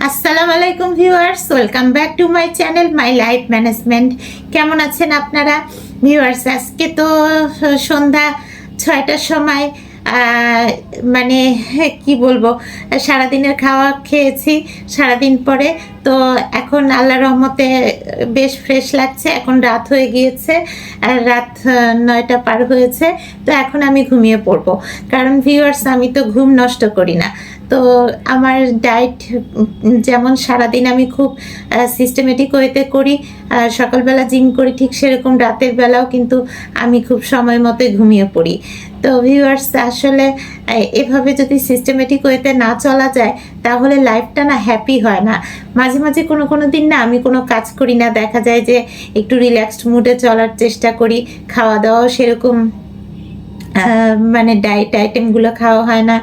আসসালামু আলাইকুম viewers, welcome back to my channel my life management. কেমন আছেন আপনারা ভিউয়ার্স? আজকে তো সন্ধ্যা 6টার সময় মানে কি বলবো, সারাদিনের খাওয়া খেয়েছি সারাদিন পরে। তো এখন আল্লাহর রহমতে বেশ ফ্রেশ লাগছে। এখন রাত হয়ে গিয়েছে, রাত 9টা পার হয়েছে। তো এখন আমি ঘুমিয়ে পড়বো, কারণ ভিউয়ার্স আমি তো ঘুম নষ্ট করি না। তো আমার ডায়েট যেমন সারাদিন আমি খুব সিস্টেমেটিক ওয়েতে করি, সকালবেলা জিম করি, ঠিক সেরকম রাতের বেলাও কিন্তু আমি খুব সময় মতো ঘুমিয়ে পড়ি। তো ভিউয়ার্স আসলে এভাবে যদি সিস্টেমেটিক ওয়েতে না চলা যায় তাহলে লাইফটা না হ্যাপি হয় না। মাঝে মাঝে কোনো দিন না আমি কোনো কাজ করি না, দেখা যায় যে একটু রিল্যাক্সড মুডে চলার চেষ্টা করি, খাওয়া দাওয়াও সেরকম মানে ডায়েট আইটেমগুলো খাওয়া হয় না,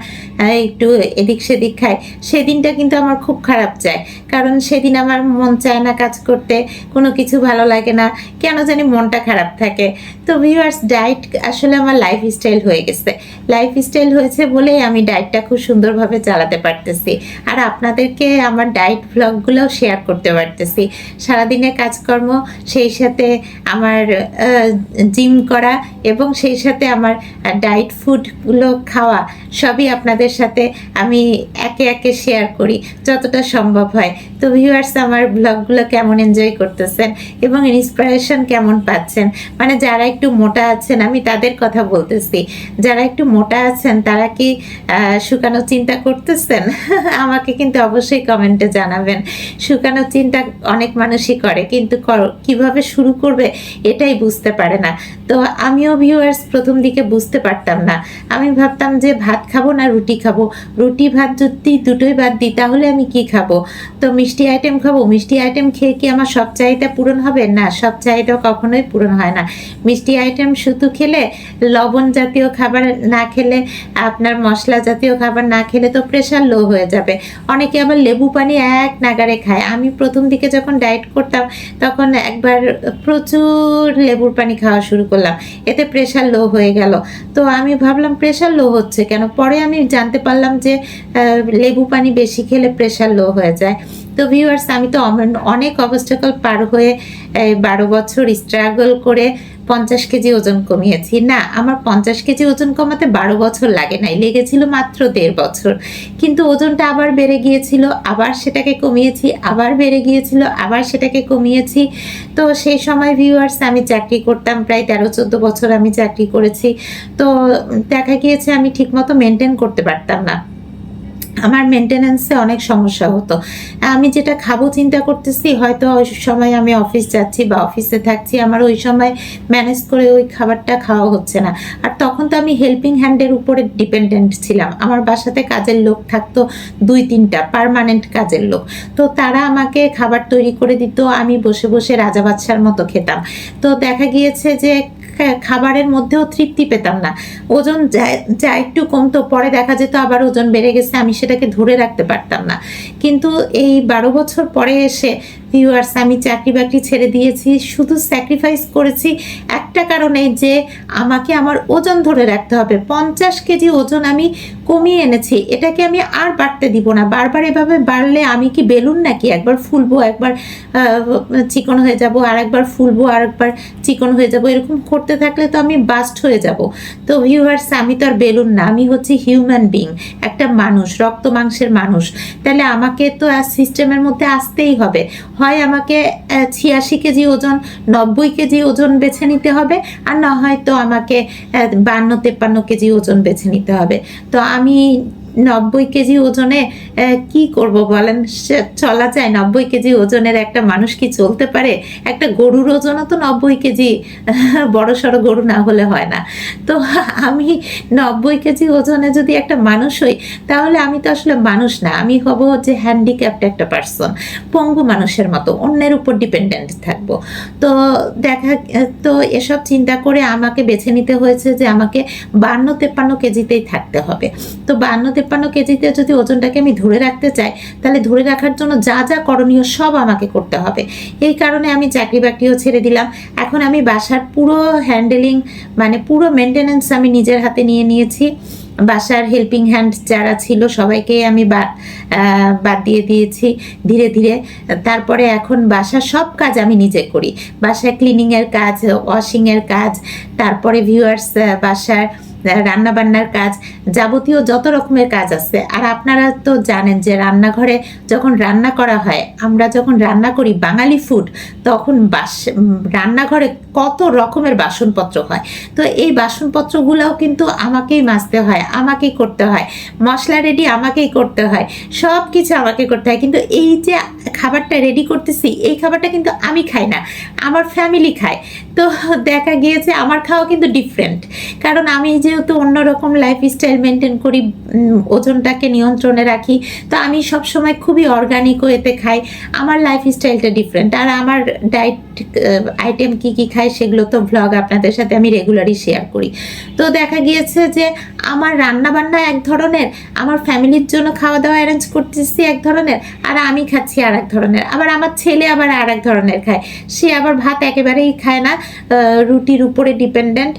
একটু এদিক সেদিক খাই। সেদিনটা কিন্তু আমার খুব খারাপ যায়, কারণ সেদিন আমার মন চায় না কাজ করতে, কোনো কিছু ভালো লাগে না, কেন জানি মনটা খারাপ থাকে। তো ভিউয়ার্স ডায়েট আসলে আমার লাইফস্টাইল হয়ে গেছে। লাইফস্টাইল হয়েছে বলেই আমি ডায়েটটা খুব সুন্দরভাবে চালাতে পারতেছি, আর আপনাদেরকে আমার ডায়েট ভ্লগগুলোও শেয়ার করতে পারতেছি। সারাদিনের কাজকর্ম, সেই সাথে আমার জিম করা এবং সেই সাথে আমার ডায়েট ফুডগুলো খাওয়া, সবই আপনাদের সাথে আমি একে একে শেয়ার করি যতটা সম্ভব হয়। তো ভিউয়ার্স আমার ব্লগগুলো কেমন এনজয় করতেছেন এবং ইন্সপিরেশন কেমন পাচ্ছেন? মানে যারা একটু মোটা আছেন, আমি তাদের কথা বলতেছি, যারা একটু মোটা আছেন তারা কি শুকানোর চিন্তা করতেছেন? আমাকে কিন্তু অবশ্যই কমেন্টে জানাবেন। শুকানোর চিন্তা অনেক মানুষই করে, কিন্তু কিভাবে শুরু করবে এটাই বুঝতে পারে না। তো আমিও ভিউয়ার্স প্রথম দিকে বুঝতে পারতাম না। আমি ভাবতাম যে ভাত খাবো না রুটি খাবো, রুটি ভাত যদি দুটোই বাদ দিই তাহলে আমি কি খাবো? তো মিষ্টি আইটেম খাবো, মিষ্টি আইটেম খেয়ে কি আমার সব চাহিদা পূরণ হবে? না, সব চাহিদা কখনোই পূরণ হয় না। মিষ্টি আইটেম শুধু খেলে, লবণ জাতীয় খাবার না খেলে, আপনার মশলা জাতীয় খাবার না খেলে তো প্রেশার লো হয়ে যাবে। অনেকে আবার লেবু পানি এক নাগারে খায়। আমি প্রথম দিকে যখন ডায়েট করতাম তখন একবার প্রচুর লেবুর পানি খাওয়া শুরু করলাম, এতে প্রেশার লো হয়ে গেল। তো আমি ভাবলাম প্রেশার লো হচ্ছে কেন? পরে আমি জানতে পারলাম যে লেবু পানি বেশি খেলে প্রেশার লো হয়ে যায়। তো ভিউয়ার্স আমি তো অনেক অবস্টাকল পার হয়ে 12 বছর স্ট্রাগল করে 50 কেজি ওজন কমিয়েছি। না, আমার 50 কেজি ওজন কমাতে 12 বছর লাগে নাই, লেগেছিল মাত্র 1.5 বছর। কিন্তু ওজনটা আবার বেড়ে গিয়েছিল, আবার সেটাকে কমিয়েছি, আবার বেড়ে গিয়েছিল, আবার সেটাকে কমিয়েছি। তো সেই সময় ভিউয়ার্স আমি চাকরি করতাম, প্রায় 13-14 বছর আমি চাকরি করেছি। তো দেখা গিয়েছে আমি ঠিকমতো মেনটেন করতে পারতাম না, আমার মেনটেন্যান্সে অনেক সমস্যা হতো। আমি যেটা খাবো চিন্তা করতেছি, হয়তো ওই সময় আমি অফিস যাচ্ছি বা অফিসে থাকছি, আমার ওই সময় ম্যানেজ করে ওই খাবারটা খাওয়া হচ্ছে না। আর তখন তো আমি হেল্পিং হ্যান্ডের উপরে ডিপেন্ডেন্ট ছিলাম। আমার বাসাতে কাজের লোক থাকতো 2-3টা পার্মানেন্ট কাজের লোক। তো তারা আমাকে খাবার তৈরি করে দিত, আমি বসে বসে রাজা বাদশার মতো খেতাম। তো দেখা গিয়েছে যে খাবারের মধ্যেও তৃপ্তি পেতাম না, ওজন যা একটু কমতো, পরে দেখা যেত আবার ওজন বেড়ে গেছে, আমি সেটাকে ধরে রাখতে পারতাম না। কিন্তু এই 12 বছর পরে এসে ভিউয়ার্স আমি চাকরি বাকরি ছেড়ে দিয়েছি, শুধু স্যাক্রিফাইস করেছি একটা কারণে, যে আমাকে আমার ওজন ধরে রাখতে হবে। 50 কেজি ওজন আমি কমিয়ে এনেছি, এটাকে আমি আর বাড়তে দিব না। বারবার এভাবে বাড়লে আমি কি বেলুন নাকি? একবার ফুলবো, একবার চিকন হয়ে যাব, আর একবার ফুলবো, আর একবার চিকন হয়ে যাব, এরকম করতে থাকলে তো আমি বাস্ট হয়ে যাব। তো ভিউয়ার্স আমি তো আর বেলুন না, আমি হচ্ছে হিউম্যান বিং, একটা মানুষ, রক্ত মাংসের মানুষ। তাহলে আমাকে তো আর সিস্টেমের মধ্যে আসতেই হবে। হয় আমাকে 86 কেজি ওজন, 90 কেজি ওজন বেছে নিতে হবে, আর না হয়তো আমাকে 52-53 কেজি ওজন বেছে নিতে হবে। তো আমি 90 কেজি ওজনে কি করব বলেন? চলা যায়? 90 কেজি ওজনের একটা মানুষ কি চলতে পারে? একটা গরুর ওজনও তো 90 কেজি, বড় সড়ো গরু না হলে হয় না। তো আমি 90 কেজি ওজনে যদি একটা মানুষ হই, তাহলে আমি তো আসলে মানুষ না, আমি হব যে হ্যান্ডিক্যাপড একটা পার্সন, পঙ্গু মানুষের মতো অন্যের উপর ডিপেন্ডেন্ট থাকবো। তো তো এসব চিন্তা করে আমাকে বেছে নিতে হয়েছে যে আমাকে 52-53 কেজিতেই থাকতে হবে। তো 52 কেজিতে যদি ওজনটাকে আমি ধরে রাখতে চাই, তাহলে ধরে রাখার জন্য যা যা করণীয় সব আমাকে করতে হবে। এই কারণে আমি চাকরি বাকরিও ছেড়ে দিলাম। এখন আমি বাসার পুরো হ্যান্ডেলিং, মানে পুরো মেনটেনেন্স আমি নিজের হাতে নিয়ে নিয়েছি। বাসার হেল্পিং হ্যান্ড যারা ছিল সবাইকে আমি বাদ দিয়ে দিয়েছি ধীরে ধীরে। তারপরে এখন বাসার সব কাজ আমি নিজে করি, বাসায় ক্লিনিংয়ের কাজ, ওয়াশিংয়ের কাজ, তারপরে ভিউয়ার্স বাসার রান্না বান্নার কাজ, যাবতীয় যত রকমের কাজ আছে। আর আপনারা তো জানেন যে রান্নাঘরে যখন রান্না করা হয়, আমরা যখন রান্না করি বাঙালি ফুড, তখন রান্নাঘরে কত রকমের বাসনপত্র হয়। তো এই বাসনপত্রগুলোও কিন্তু আমাকেই মাজতে হয়, আমাকেই করতে হয়, মশলা রেডি আমাকেই করতে হয়, সব কিছু আমাকে করতে হয়। কিন্তু এই যে খাবারটা রেডি করতেছি, এই খাবারটা কিন্তু আমি খাই না, আমার ফ্যামিলি খায়। তো দেখা গিয়েছে আমার খাওয়া কিন্তু ডিফারেন্ট, কারণ আমি যেহেতু অন্যরকম লাইফস্টাইল মেনটেন করি, ওজনটাকে নিয়ন্ত্রণে রাখি, তো আমি সবসময় খুবই অর্গানিক ওয়েতে খাই। আমার লাইফস্টাইলটা ডিফারেন্ট। আর আমার ডায়েট আইটেম কি কি খাই সেগুলো তো ভ্লগ আপনাদের সাথে আমি রেগুলারই শেয়ার করি। তো দেখা গিয়েছে যে আমার রান্না বান্না এক ধরনের, আমার ফ্যামিলির জন্য খাওয়া দাওয়া অ্যারেঞ্জ করতেছি এক ধরনের, আর আমি খাচ্ছি আর এক ধরনের। আবার আমার ছেলে আবার আর এক ধরনের খায়, সে আবার ভাত একেবারেই খায় না, রুটির উপরে ডিপেন্ডেন্ট,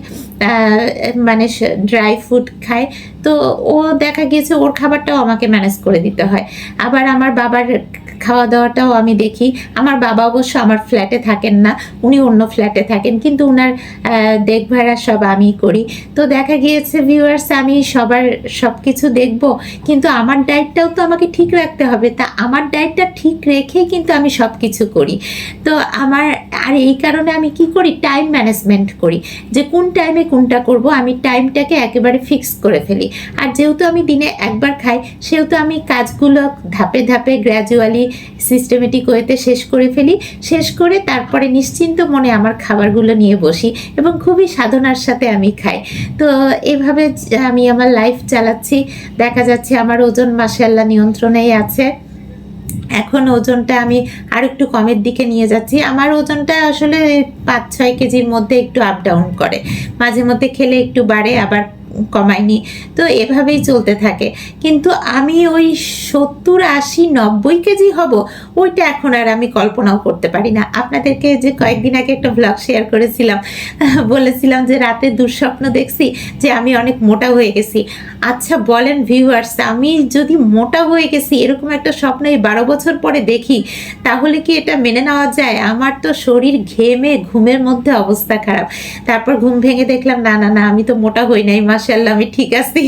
মানে ড্রাই ফুড খায়। তো ও দেখা গিয়েছে ওর খাবারটাও আমাকে ম্যানেজ করে দিতে হয়। আবার আমার বাবার খাওয়া দাওয়াটাও আমি দেখি। আমার বাবা অবশ্য আমার ফ্ল্যাটে থাকেন না, উনি অন্য ফ্ল্যাটে থাকেন, কিন্তু ওনার দেখভাড়া সব আমি করি। তো দেখা গিয়েছে ভিউয়ার্স, আমি সবার সব কিছু দেখবো, কিন্তু আমার ডায়েটটাও তো আমাকে ঠিক রাখতে হবে। তা আমার ডায়েটটা ঠিক রেখে কিন্তু আমি সব কিছু করি। তো আমার আর এই কারণে আমি কি করি, টাইম ম্যানেজমেন্ট করি, যে কোন টাইমে কোনটা করব, আমি টাইমটাকে একেবারে ফিক্স করে ফেলি। আর যেহেতু আমি দিনে একবার খাই, সেহেতু আমি কাজগুলো ধাপে ধাপে গ্র্যাজুয়ালি সিস্টেমেটিক ওয়েতে শেষ করে ফেলি। শেষ করে তারপরে নিশ্চিন্ত মনে আমার খাবারগুলো নিয়ে বসি এবং খুবই সাধনার সাথে আমি খাই। তো এভাবে আমি আমার লাইফ চালাচ্ছি। দেখা যাচ্ছে আমার ওজন মাশাআল্লাহ নিয়ন্ত্রণেই আছে। এখন ওজনটা আমি আর একটু কমের দিকে নিয়ে যাচ্ছি। আমার ওজনটা আসলে 5-6 কেজির মধ্যে একটু আপ ডাউন করে, মাঝে মধ্যে খেলে একটু বাড়ে, আবার কমায়নি। তো এভাবেই চলতে থাকে। কিন্তু আমি ওই 70-80-90 কেজি হব, ওইটা এখন আর আমি কল্পনাও করতে পারি না। আপনাদেরকে যে কয়েকদিন আগে একটা ব্লগ শেয়ার করেছিলাম, বলেছিলাম যে রাতে দুঃস্বপ্ন দেখছি যে আমি অনেক মোটা হয়ে গেছি। আচ্ছা বলেন ভিউয়ার্স, আমি যদি মোটা হয়ে গেছি এরকম একটা স্বপ্ন এই 12 বছর পরে দেখি, তাহলে কি এটা মেনে নেওয়া যায়? আমার তো শরীর ঘেমে ঘুমের মধ্যে অবস্থা খারাপ। তারপর ঘুম ভেঙে দেখলাম না না না, আমি তো মোটা হই নাই, মাশাআল্লাহ আমি ঠিক আছি।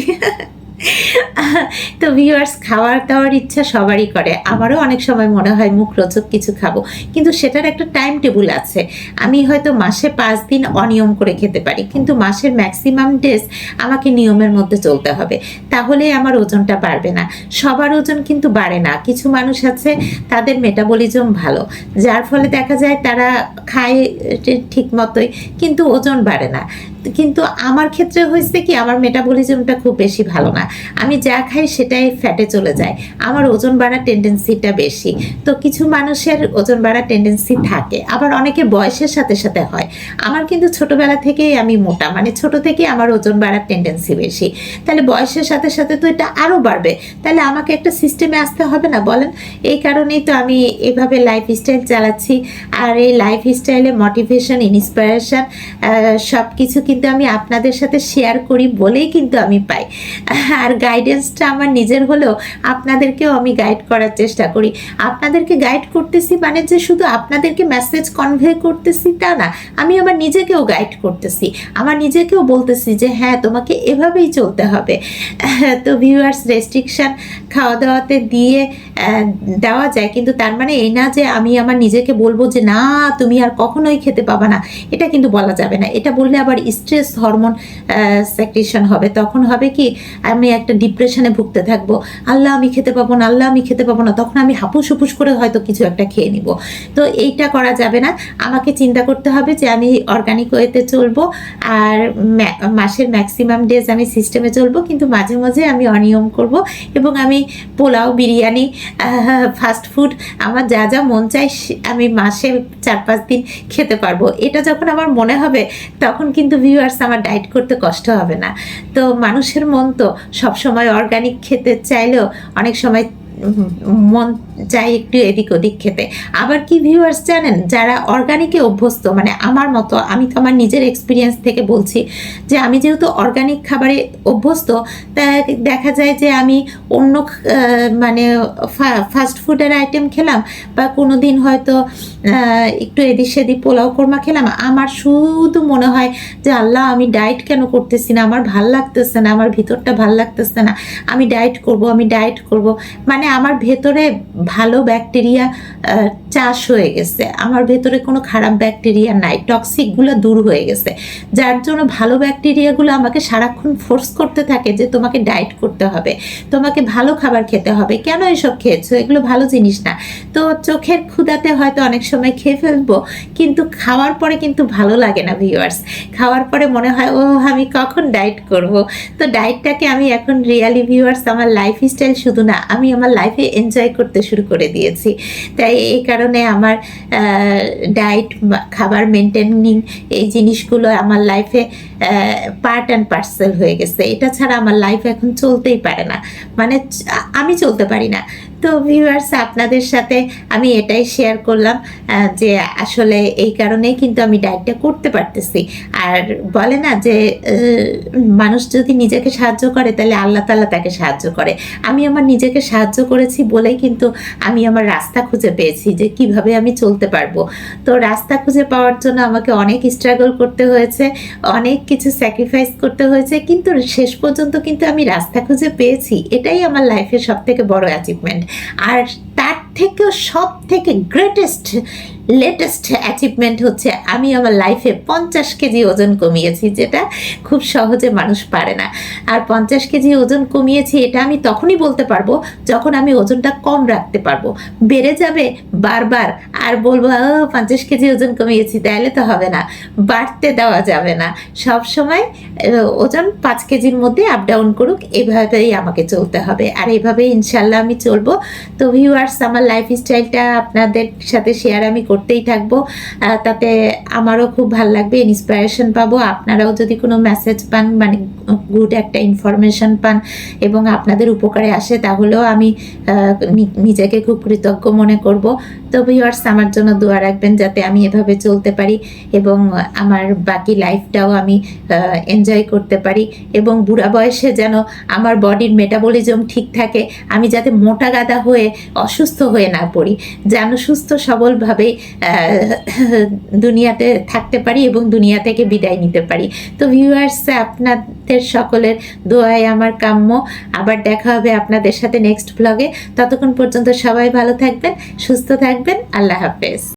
তো ভিউয়ার্স, খাওয়ার দাওয়ার ইচ্ছা সবারই করে। আমারও অনেক সময় মনে হয় মুখরোচক কিছু খাবো, কিন্তু সেটার একটা টাইম টেবিল আছে। আমি হয়তো মাসে 5 দিন অনিয়ম করে খেতে পারি, কিন্তু মাসের ম্যাক্সিমাম ডেজ আমাকে নিয়মের মধ্যে চলতে হবে, তাহলে আমার ওজনটা বাড়বে না। সবার ওজন কিন্তু বাড়ে না। কিছু মানুষ আছে তাদের মেটাবলিজম ভালো, যার ফলে দেখা যায় তারা খায় ঠিক মতোই, কিন্তু ওজন বাড়ে না। কিন্তু আমার ক্ষেত্রে হয়েছে কি, আমার মেটাবলিজমটা খুব বেশি ভালো না, আমি যা খাই সেটাই ফ্যাটে চলে যায়, আমার ওজন বাড়ার টেন্ডেন্সিটা বেশি। তো কিছু মানুষের ওজন বাড়ার টেন্ডেন্সি থাকে, আবার অনেকে বয়সের সাথে সাথে হয়। আমার কিন্তু ছোটবেলা থেকেই আমি মোটা, মানে ছোট থেকে আমার ওজন বাড়ার টেন্ডেন্সি বেশি। তাহলে বয়সের সাথে সাথে তো এটা আরও বাড়বে, তাহলে আমাকে একটা সিস্টেমে আসতে হবে না বলেন? এই কারণেই তো আমি এভাবে লাইফস্টাইল চালাচ্ছি। আর এই লাইফস্টাইলে মোটিভেশন, ইন্সপিরেশন সব কিছু কিন্তু আমি আপনাদের সাথে শেয়ার করি বলেই কিন্তু আমি পাই। আর গাইডেন্সটা আমার নিজের হলেও আপনাদেরকেও আমি গাইড করার চেষ্টা করি। আপনাদেরকে গাইড করতেছি মানে যে শুধু আপনাদেরকে মেসেজ কনভে করতেছি তা না, আমি আবার নিজেকেও গাইড করতেছি, আমার নিজেকেও বলতেছি যে হ্যাঁ তোমাকে এভাবেই চলতে হবে। তো ভিউয়ার্স, রেস্ট্রিকশান খাওয়া দাওয়াতে দেওয়া যায়, কিন্তু তার মানে এই না যে আমি আমার নিজেকে বলবো যে না তুমি আর কখনোই খেতে পাবা না, এটা কিন্তু বলা যাবে না। এটা বললে আবার স্ট্রেস হরমোন সেক্রেশন হবে, তখন হবে কি আমি একটা ডিপ্রেশনে ভুগতে থাকবো, আল্লাহ আমি খেতে পাবো না, আল্লাহ আমি খেতে পাবো না, তখন আমি হাপুস হুপুস করে হয়তো কিছু একটা খেয়ে নিব। তো এইটা করা যাবে না। আমাকে চিন্তা করতে হবে যে আমি অর্গানিক ওয়েতে চলবো, আর মাসের ম্যাক্সিমাম ডেজ আমি সিস্টেমে চলবো, কিন্তু মাঝে মাঝে আমি অনিয়ম করব এবং আমি পোলাও, বিরিয়ানি ফাস্ট ফুড আমার যা যা মন চায় আমি মাসে 4-5 দিন খেতে পারবো। এটা যখন আমার মনে হবে তখন কিন্তু ভিউয়ার্স আমার ডায়েট করতে কষ্ট হবে না। তো মানুষের মন তো সবসময় অর্গানিক খেতে চাইলেও অনেক সময় মন চাই একটু এদিক ওদিক খেতে। আবার কি ভিউয়ার্স জানেন, যারা অর্গানিকে অভ্যস্ত, মানে আমার মতো, আমি তো আমার নিজের এক্সপিরিয়েন্স থেকে বলছি যে আমি যেহেতু অর্গানিক খাবারে অভ্যস্ত, তা দেখা যায় যে আমি অন্য মানে ফাস্ট ফুডের আইটেম খেলাম বা কোনো দিন হয়তো একটু এদিক সেদিক পোলাও কোরমা খেলাম, আমার শুধু মনে হয় যে আল্লাহ আমি ডায়েট কেন করতেছি না, আমার ভাল লাগতেছে না, আমার ভিতরটা ভাল লাগতেছে না, আমি ডায়েট করব। মানে আমার ভেতরে ভালো ব্যাকটেরিয়া চাষ হয়ে গেছে, আমার ভেতরে কোনো খারাপ ব্যাকটেরিয়া নাই, টক্সিকগুলো দূর হয়ে গেছে, যার জন্য ভালো ব্যাকটেরিয়াগুলো আমাকে সারাক্ষণ ফোর্স করতে থাকে যে তোমাকে ডায়েট করতে হবে, তোমাকে ভালো খাবার খেতে হবে, কেন এসব খেয়েছো, এগুলো ভালো জিনিস না। তো চোখের ক্ষুধাতে হয়তো অনেক সময় খেয়ে ফেলবো, কিন্তু খাওয়ার পরে কিন্তু ভালো লাগে না ভিউয়ার্স। খাওয়ার পরে মনে হয় ও আমি কখন ডায়েট করব। তো ডায়েটটাকে আমি এখন রিয়ালি ভিউয়ার্স আমার লাইফস্টাইল শুধু না, আমি আমার লাইফে এনজয় করতে শুরু করে দিয়েছি। তাই এই কারণে আমার ডায়েট, খাবার মেনটেনিং, এই জিনিসগুলো আমার লাইফে পার্ট অ্যান্ড পার্সেল হয়ে গেছে। এটা ছাড়া আমার লাইফ এখন চলতেই পারে না, মানে আমি চলতে পারি না। তো ভিউয়ার্স আপনাদের সাথে আমি এটাই শেয়ার করলাম যে আসলে এই কারণেই কিন্তু আমি ডায়েটটা করতে পারতেছি। আর বলে না যে মানুষ যদি নিজেকে সাহায্য করে তাহলে আল্লাহ তাআলা তাকে সাহায্য করে। আমি আমার নিজেকে সাহায্য করেছি বলেই কিন্তু আমি আমার রাস্তা খুঁজে পেয়েছি যে কিভাবে আমি চলতে পারবো। তো রাস্তা খুঁজে পাওয়ার জন্য আমাকে অনেক স্ট্রাগল করতে হয়েছে, অনেক কিছু স্যাক্রিফাইস করতে হয়েছে, কিন্তু শেষ পর্যন্ত কিন্তু আমি রাস্তা খুঁজে পেয়েছি। এটাই আমার লাইফের সব থেকে বড় অ্যাচিভমেন্ট। আর তার থেকেও সব থেকে লেটেস্ট অ্যাচিভমেন্ট হচ্ছে আমি আমার লাইফে 50 কেজি ওজন কমিয়েছি, যেটা খুব সহজে মানুষ পারে না। আর 50 কেজি ওজন কমিয়েছি এটা আমি তখনই বলতে পারবো যখন আমি ওজনটা কম রাখতে পারবো। বেড়ে যাবে বারবার আর বলবো 50 কেজি ওজন কমিয়েছি, তাহলে তো হবে না, বাড়তে দেওয়া যাবে না। সব সময় ওজন 5 কেজির মধ্যে আপ ডাউন করুক, এভাবেই আমাকে চলতে হবে। আর এভাবেই ইনশাল্লাহ আমি চলবো। তো ভিউয়ার্স আমার লাইফস্টাইলটা আপনাদের সাথে শেয়ার আমি করতেই থাকবো, তাতে আমারও খুব ভালো লাগবে, ইন্সপিরেশন পাবো। আপনারাও যদি কোনো মেসেজ পান, মানে গুড একটা ইনফরমেশন পান এবং আপনাদের উপকারে আসে, তাহলেও আমি নিজেকে খুব কৃতজ্ঞ মনে করব। তো ভিউয়ার্স আমার জন্য দোয়া রাখবেন যাতে আমি এভাবে চলতে পারি এবং আমার বাকি লাইফটাও আমি এনজয় করতে পারি, এবং বুড়া বয়সে যেন আমার বডির মেটাবলিজম ঠিক থাকে, আমি যাতে মোটা গাদা হয়ে অসুস্থ হয়ে না পড়ি, যেন সুস্থ সবলভাবে দুনিয়াতে থাকতে পারি এবং দুনিয়া থেকে বিদায় নিতে পারি। তো ভিউয়ার্স আপনাদের সকলের দোয়ায় আমার কাম্য। আবার দেখা হবে আপনাদের সাথে নেক্সট ব্লগে। ততক্ষণ পর্যন্ত সবাই ভালো থাকবেন, সুস্থ থাকবেন। আল্লাহ হাফেজ।